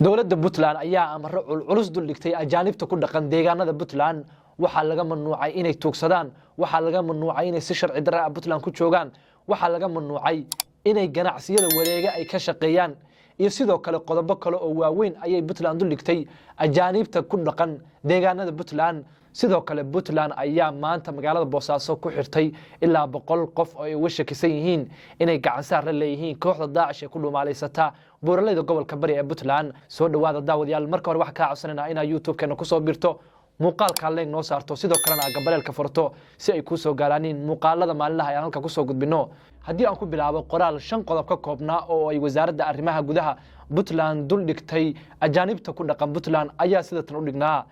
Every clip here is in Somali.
dowladda Puntland ayaa amaro culus dul dhigtay ajaanibta ku dhaqan deegaanada Puntland waxa laga mamnuucay inay toogsadaan waxa laga mamnuucay inay si sharci darro ah Puntland ku joogaan waxa laga mamnuucay inay ganacsiyada wareega ay ka shaqeeyaan iyo sidoo kale qodobo kale oo waaweyn ayay Puntland dul dhigtay ajaanibta ku dhaqan deegaanada Puntland sidoo kale Puntland ayaa maanta magaalada Boosaaso ku xirtay ilaa 100 qof oo ay washakisan yihiin inay gacan saar la leeyihiin kooxda Daacish ee ku dhumaaleysata buuraleyda gobolka bari ee Puntland soo dhawaada daawadayaal marka hore wax ka codsanayna inaa YouTube-keena ku soo birto muuqaalka leen noo saarto sidoo kalena gabaleelka furto si ay ku soo gaaraan muuqaalada maalinlaha aan halka ku soo gudbino haddii aan ku bilaabo qoraal 5 qodob ka koobnaa oo ay wasaaradda arrimaha gudaha Puntland dul dhigtay ajaanibta ku dhaqan Puntland ayaa sida tan u dhignaa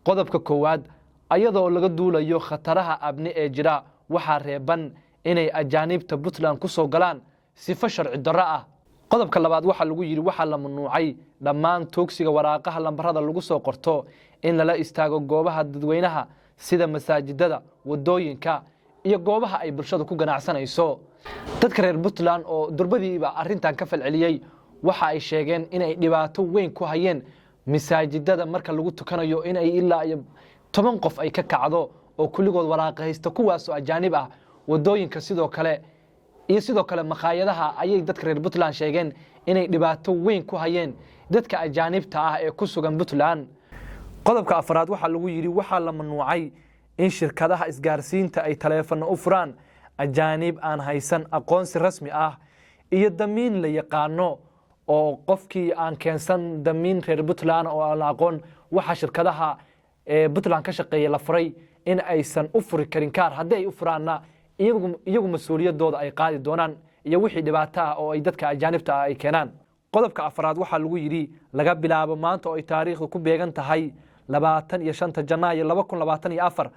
qodobka koowaad ayadoo laga duulayo khataraha abni ee jira waxa reeban inay ajaanibta Puntland ku soo galaan sifo sharci darro ah qodobka labaad waxa lagu yiri waxa la mamnuucay dhammaan toogsiga waraaqaha lambarada lagu soo qorto in lala istaago goobaha dadweynaha sida masaajidada wadooyinka iyo goobaha ay bulshada ku ganacsanayso dadka reer Puntland oo durbadiiba arintan ka falceliyay waxa ay sheegeen inay dhibaato weyn ku hayeen masaajidada marka lagu tukanayo inay ilaa 10 qof ay ka kacdo oo kulligood waraaqa haysta kuwaas oo ajaanib ah wadooyinka sidoo kale maqaayadaha ayay dadka reer Puntland sheegeen inay dhibaato weyn ku hayeen dadka ajaanibta ah ee ku sugan Puntland qodobka afraad waxa lagu yiri waxa la mamnuucay in shirkadaha isgaarsiinta ay taleefan u furaan ajaanib aan haysan aqoonsi rasmi ah iyo damiin la yaqaano oo qofkii aan keensan damiin reer Puntland oo aan aqoon waxa shirkadaha Puntland ka shaqeeya la furay in aysan u furi karin kaar haddii ay u furaana iyagu mas'uuliyadooda ay qaadi doonaan iyo wixii dhibaato ah oo ay dadka ajaanibta ah ay keenaan qodobka afraad waxa lagu yiri laga bilaabo maanta oo ay taariikhdu ku beegan tahay 25 Janaayo 2024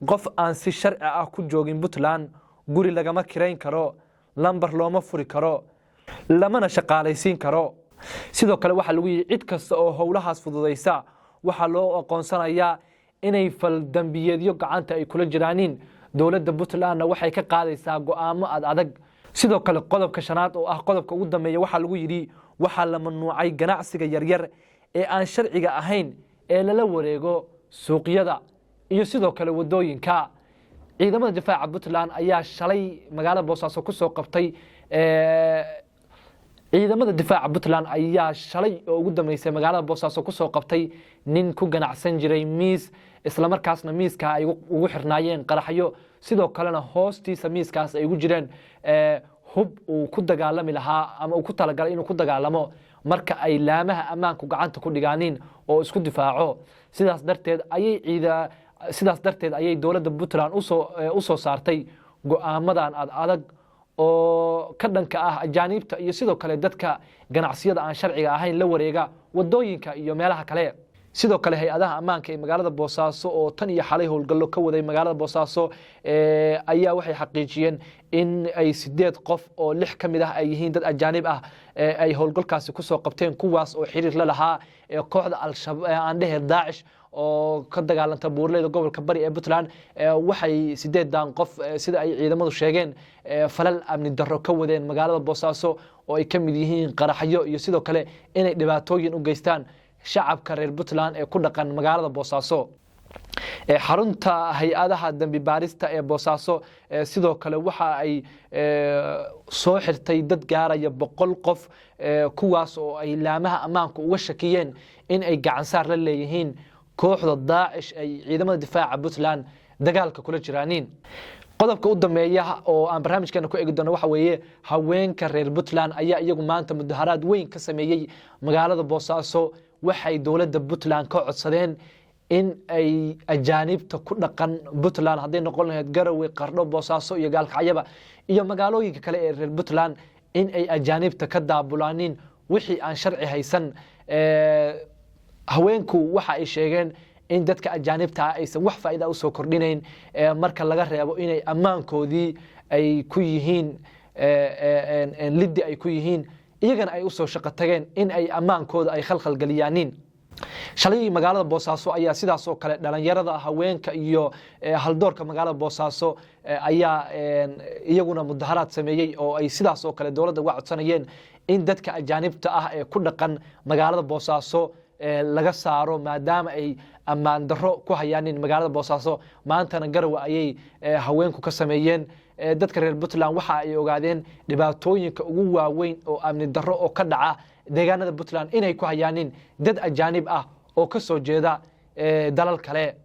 qof aan si sharci ah ku joogin Puntland guri lagama kireyn karo lambar looma furi karo lamana shaqaalaysiin karo sidoo kale waxa lagu yiri cid kasta oo howlahaas fududeysa waxa loo aqoonsanayaa inay fal dambiyeedyo gacanta ay kula jiraanin dowladda Puntland waxay ka qaadaysaa go'aamo adag sidoo kale qodobka shanaad oo ah qodobka ugu dambeeya waxa lagu yiri waxa la mamnuucay ganacsiga yaryar ee aan sharciga ahayn ee lala wareego suuqyada iyo sidoo kale wadooyinka ciidamada difaaca Puntland ayaa shalay magaalada Boosaaso ku soo qabtay ciidamada difaaca Puntland ayaa shalay oo ugu dambeysay magaalada Boosaaso ku soo qabtay nin ku ganacsan jiray miis isla markaasna miiska ay ugu xirnaayeen qaraxyo sidoo kalena hoostiisa miiskaas ay ugu jireen hub uu ku dagaalami lahaa ama uu ku talagalay inuu ku dagaalamo marka ay laamaha ammaanku gacanta ku dhigaaniin oo isku difaaco sidaas darteed ayay dowladda Puntland u soo saartay go'aamadan adag oo ka dhanka ah ajaanibta iyo sidoo kale dadka ganacsiyada aan sharciga ahayn la wareega wadooyinka iyo meelaha kale sidoo kale hay'adaha ammaanka ee magaalada Boosaaso oo tan iyo xalay howlgallo ka waday magaalada Boosaaso ayaa waxay xaqiijiyeen in ay 8 qof oo 6 kamid ah ay yihiin dad ajaanib ah ay howlgalkaasi ku soo qabteen kuwaas oo xiriir la lahaa kooxda al-shabaab aan dheer Daacish oo ka dagaalanta buuraleyda gobolka bari ee Puntland waxay 8 qof sida ay ciidamadu sheegeen falal amni darro ka wadeen magaalada Boosaaso oo ay kamid yihiin qaraxyo iyo sidoo kale inay dhibaatooyin u geystaan shacabka reer Puntland ee ku dhaqan magaalada Boosaaso xarunta hay'adaha dambi baarista ee Boosaaso sidoo kale waxa ay soo xirtay dad gaaraya 100 qof kuwaas oo ay laamaha ammaanku uga shakiyeen in ay gacan saar la leeyihiin kooxda Daacish ay ciidamada difaaca Puntland dagaalka kula jiraaniin qodobka u dambeeya oo aan barnaamijkeena ku eegi doono waxa weeye haweenka reer Puntland ayaa iyagu maanta mudaharaad weyn ka sameeyay magaalada Boosaaso waxay dowladda Puntland ka codsadeen in ay ajaanibta ku dhaqan Puntland haday noqon lahayd Garowe Qardho Boosaaso iyo Gaalkacyaba iyo magaalooyinka kale ee reer Puntland in ay ajaanibta ka daabulaanin wixii aan sharci haysan haweenku waxa ay sheegeen in dadka ajaanibta aysan wax faa'iido u soo kordhinayn marka laga reebo inay ammaankoodii ay ku yihiin liddi ay ku yihiin iyagana ay u soo shaqo tageen in ay ammaankooda ay khalkhal galiyaanin shalay magaalada Boosaaso ayaa sidaas oo kale dhalinyarada haweenka iyo haldoorka magaalada Boosaaso ayaa iyaguna mudaharaad sameeyay oo ay sidaas oo kale dawladda uga codsanayeen in dadka ajaanibta ah ee ku dhaqan magaalada Boosaaso laga saaro maadaama ay ammaan darro ku hayaan magaalada Boosaaso maantana Garowe ayay haweenku ka sameeyeen dadka reer Puntland waxa ay ogaadeen dhibaatooyinka ugu waaweyn oo amni darro oo ka dhaca deegaanada Puntland inay ku hayaan dad ajaanib ah oo ka soo jeeda dalal kale